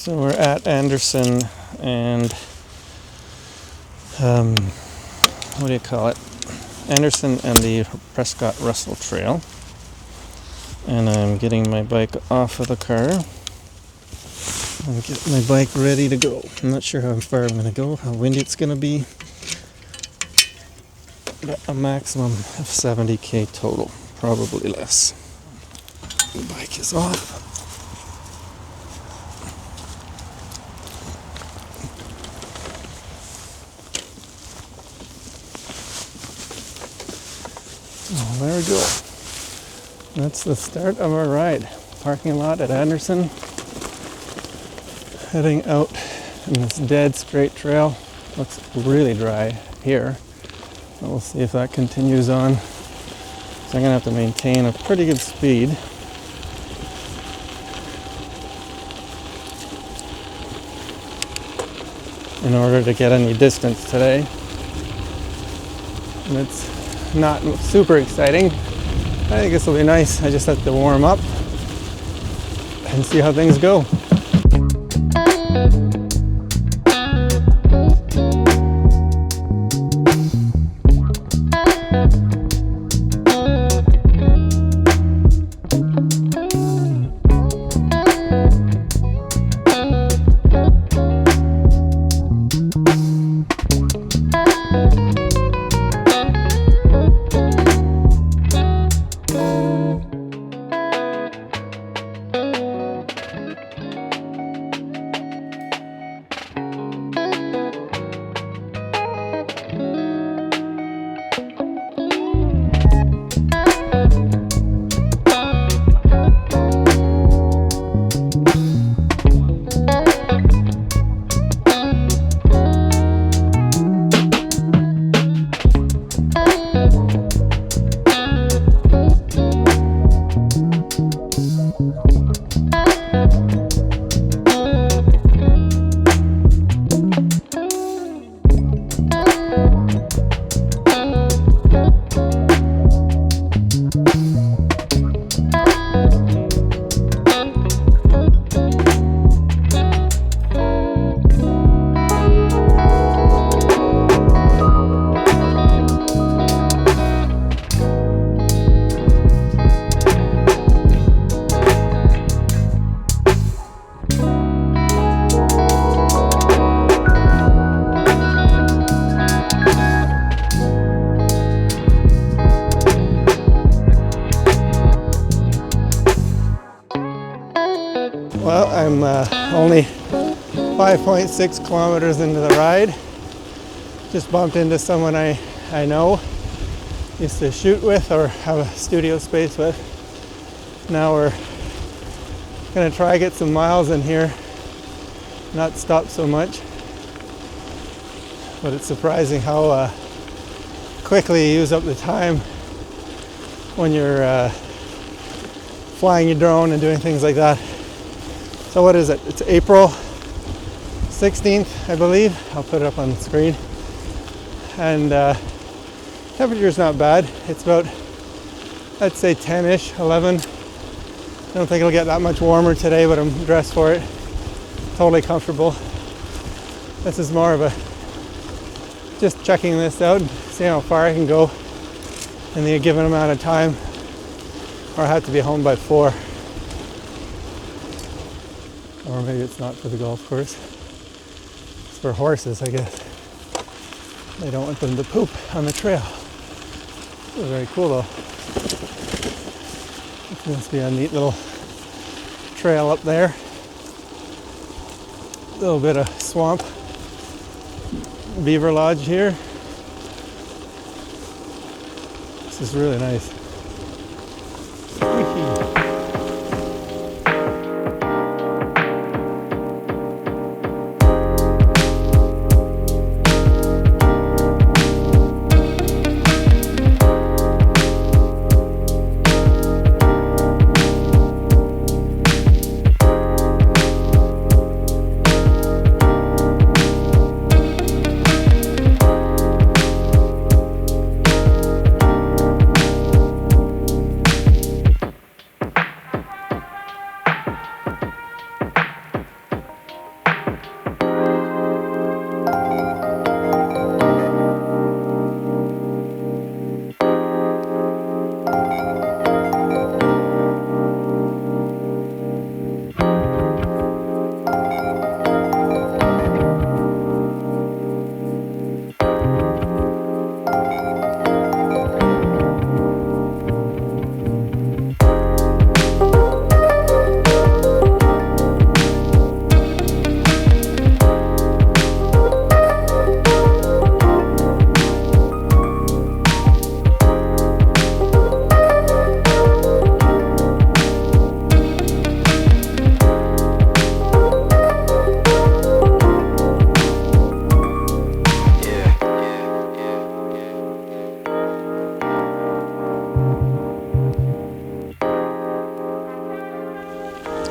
So we're at Anderson and what do you call it? Anderson and the Prescott Russell Trail. And I'm getting my bike off of the car and get my bike ready to go. I'm not sure how far I'm going to go, how windy it's going to be. But a maximum of 70k total, probably less. The bike is off. Oh, there we go. That's the start of our ride. Parking lot at Anderson. Heading out in this dead straight trail. Looks really dry here. We'll see if that continues on. So I'm going to have to maintain a pretty good speed. In order to get any distance today. And it's not super exciting. I think this will be nice. I just have to warm up and see how things go. Well, I'm only 5.6 kilometers into the ride. Just bumped into someone I know, used to shoot with or have a studio space with. Now we're gonna try get some miles in here, not stop so much. But it's surprising how quickly you use up the time when you're flying your drone and doing things like that. So what is it? It's April 16th, I believe. I'll put it up on the screen. And temperature's not bad. It's about, I'd say 10-ish, 11. I don't think it'll get that much warmer today, but I'm dressed for it. Totally comfortable. This is more of a just checking this out and seeing how far I can go in the given amount of time, or I have to be home by 4. Or maybe it's not for the golf course. It's for horses, I guess. They don't want them to poop on the trail. This is very cool though. This must be a neat little trail up there. A little bit of swamp. Beaver Lodge here. This is really nice. Squeaky.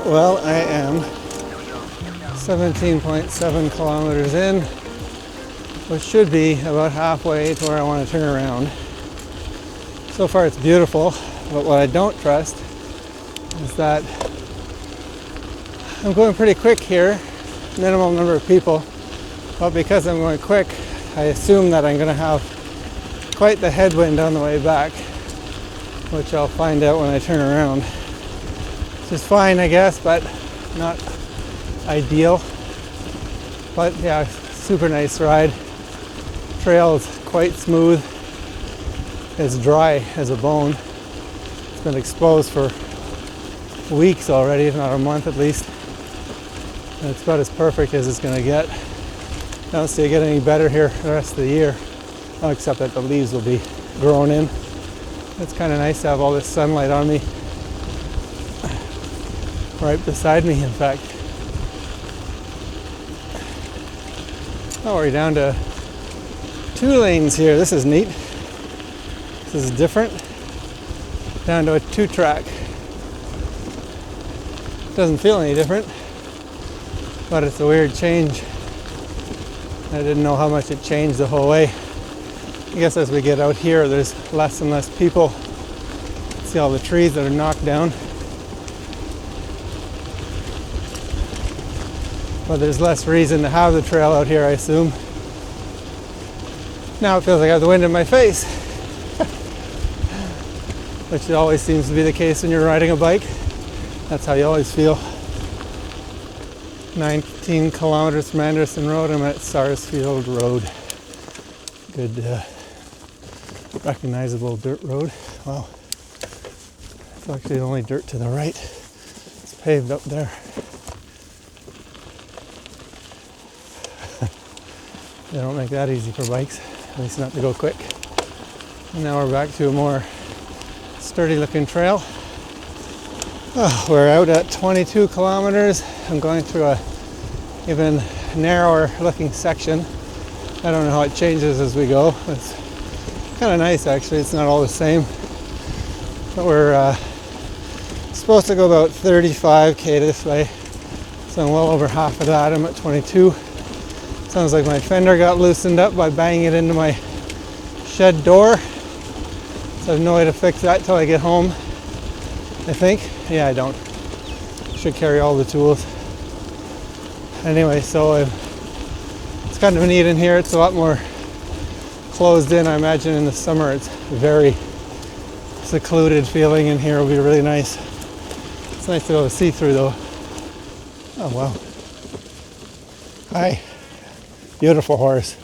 Well, I am 17.7 kilometers in, which should be about halfway to where I want to turn around. So far it's beautiful, but what I don't trust is that I'm going pretty quick here, minimum number of people, but because I'm going quick, I assume that I'm going to have quite the headwind on the way back, which I'll find out when I turn around. Which is fine, I guess, but not ideal. But yeah, super nice ride. Trail is quite smooth. It's dry as a bone. It's been exposed for weeks already, if not a month at least. And it's about as perfect as it's going to get. I don't see it getting any better here the rest of the year, except that the leaves will be grown in. It's kind of nice to have all this sunlight on me, right beside me, in fact. Oh, we're down to 2 lanes here. This is neat. This is different. Down to a 2-track. Doesn't feel any different, but it's a weird change. I didn't know how much it changed the whole way. I guess as we get out here, there's less and less people. See all the trees that are knocked down. But there's less reason to have the trail out here, I assume. Now it feels like I have the wind in my face, which always seems to be the case when you're riding a bike. That's how you always feel. 19 kilometers from Anderson Road, I'm at Sarsfield Road. Good, recognizable dirt road. Wow. It's actually only dirt to the right. It's paved up there. They don't make that easy for bikes, at least not to go quick. And now we're back to a more sturdy looking trail. Oh, we're out at 22 kilometers. I'm going through a even narrower looking section. I don't know how it changes as we go. It's kind of nice actually, it's not all the same. But we're supposed to go about 35k this way. So I'm well over half of that. I'm at 22. Sounds like my fender got loosened up by banging it into my shed door. So I have no way to fix that till I get home, I think. Yeah, I don't. Should carry all the tools. Anyway, so it's kind of neat in here. It's a lot more closed in. I imagine in the summer it's very secluded feeling in here. Will be really nice. It's nice to be able to see through though. Oh wow. Hi. Beautiful horse.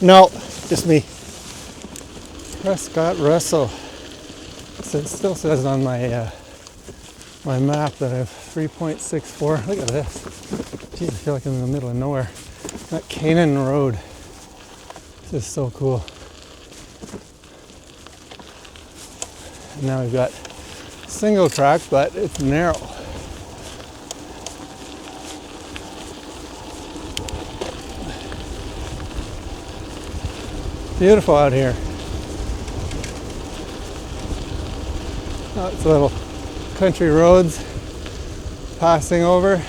No, just me. Prescott Russell. So it still says on my my map that I have 3.64. Look at this. Geez, I feel like I'm in the middle of nowhere. That Canaan Road. This is so cool. And now we've got single track, but it's narrow. Beautiful out here. Lots of little country roads passing over.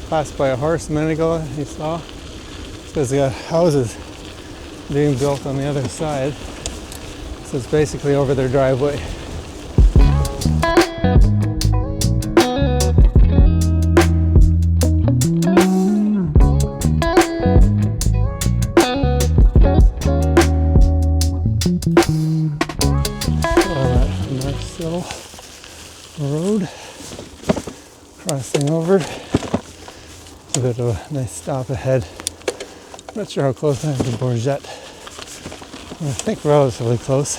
Passed by a horse a minute ago, you saw. It's because they got houses being built on the other side. So it's basically over their driveway. Road crossing over. A bit of a nice stop ahead. I'm not sure how close I am to Bourget. I think relatively close.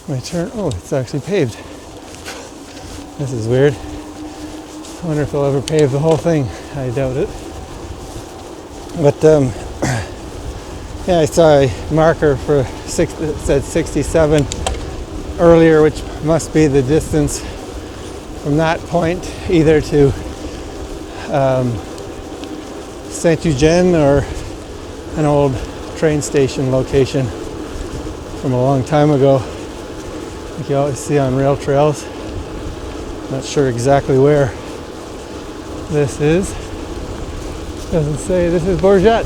My turn. Oh, it's actually paved. This is weird. I wonder if they'll ever pave the whole thing. I doubt it. But yeah, I saw a marker for it said 67 earlier, which must be the distance from that point either to Saint-Eugène or an old train station location from a long time ago, like you always see on rail trails. Not sure exactly where this is. Doesn't say. This is Bourget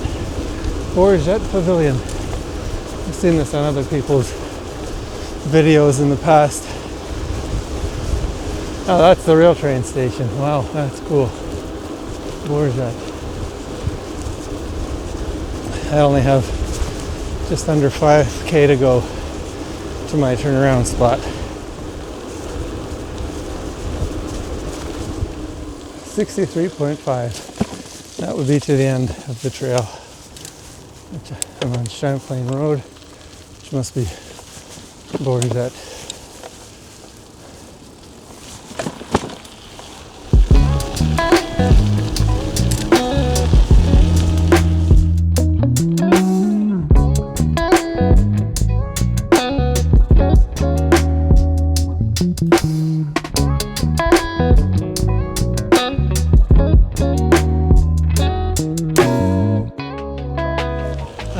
Pavilion. I've seen this on other people's videos in the past. Oh, that's the real train station. Wow, that's cool. Bourget. I only have just under 5K to go to my turnaround spot. 63.5. That would be to the end of the trail. I'm on Champlain Road, which must be Bourget.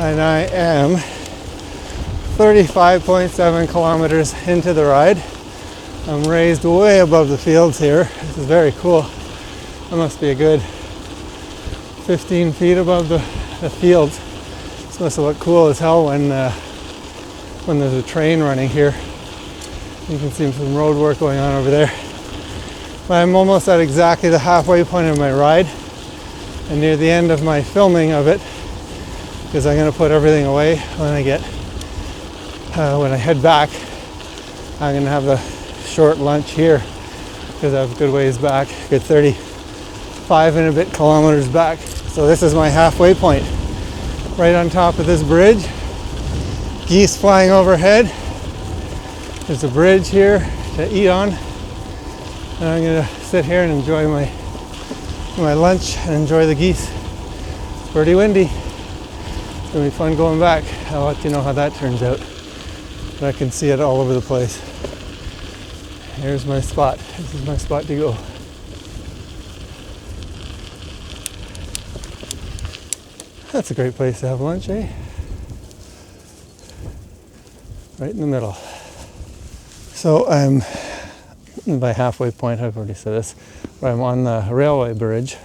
And I am 35.7 kilometers into the ride. I'm raised way above the fields here. This is very cool. I must be a good 15 feet above the fields. This must look cool as hell when there's a train running here. You can see some road work going on over there. But I'm almost at exactly the halfway point of my ride and near the end of my filming of it, because I'm going to put everything away when I head back. I'm going to have a short lunch here because I have a good ways back, good 35 and a bit kilometers back. So this is my halfway point, right on top of this bridge. Geese flying overhead. There's a bridge here to eat on. And I'm going to sit here and enjoy my lunch and enjoy the geese. It's pretty windy. It's going to be fun going back. I'll let you know how that turns out. But I can see it all over the place. Here's my spot. This is my spot to go. That's a great place to have lunch, eh? Right in the middle. So I'm by halfway point, I've already said this, but I'm on the railway bridge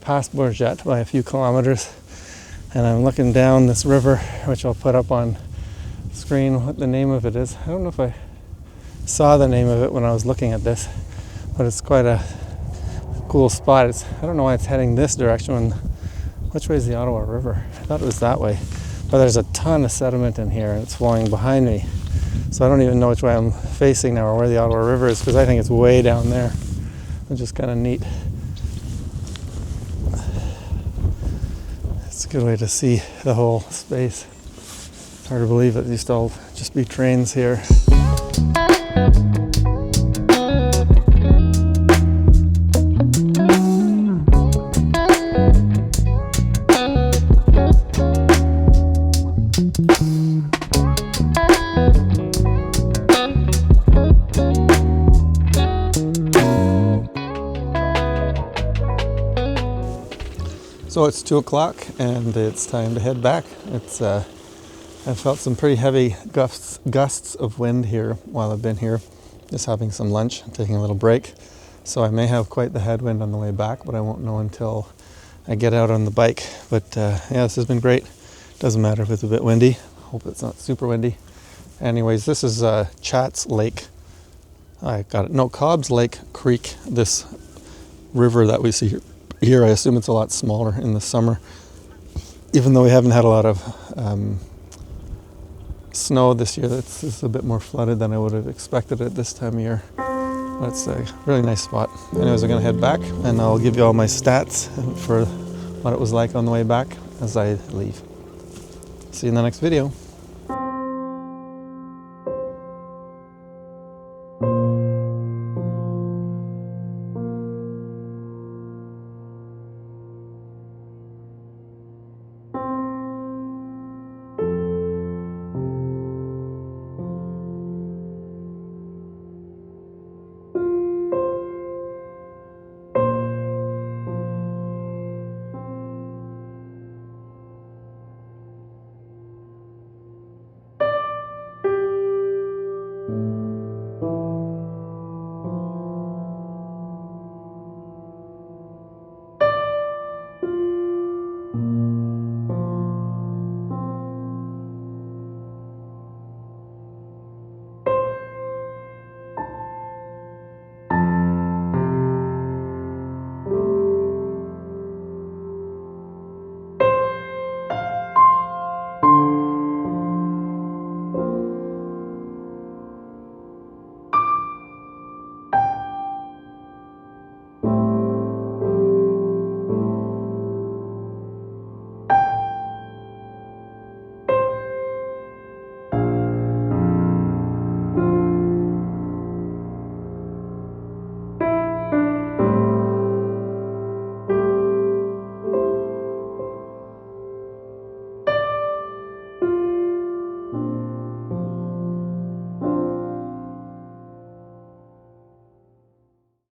past Bourget by a few kilometers. And I'm looking down this river, which I'll put up on screen what the name of it is. I don't know if I saw the name of it when I was looking at this, but it's quite a cool spot. I don't know why it's heading this direction. Which way is the Ottawa River? I thought it was that way. But there's a ton of sediment in here and it's flowing behind me. So I don't even know which way I'm facing now or where the Ottawa River is, because I think it's way down there, which is kind of neat. It's a good way to see the whole space. It's hard to believe that used to all just be trains here. So it's 2 o'clock and it's time to head back. I've felt some pretty heavy gusts of wind here while I've been here, just having some lunch, taking a little break. So I may have quite the headwind on the way back, but I won't know until I get out on the bike. But yeah, this has been great. Doesn't matter if it's a bit windy. Hope it's not super windy. Anyways, this is Chat's Lake. I got it. No, Cobb's Lake Creek, this river that we see here. I assume it's a lot smaller in the summer, even though we haven't had a lot of snow this year. It's a bit more flooded than I would have expected at this time of year. That's a really nice spot. Anyways, I'm going to head back and I'll give you all my stats for what it was like on the way back as I leave. See you in the next video.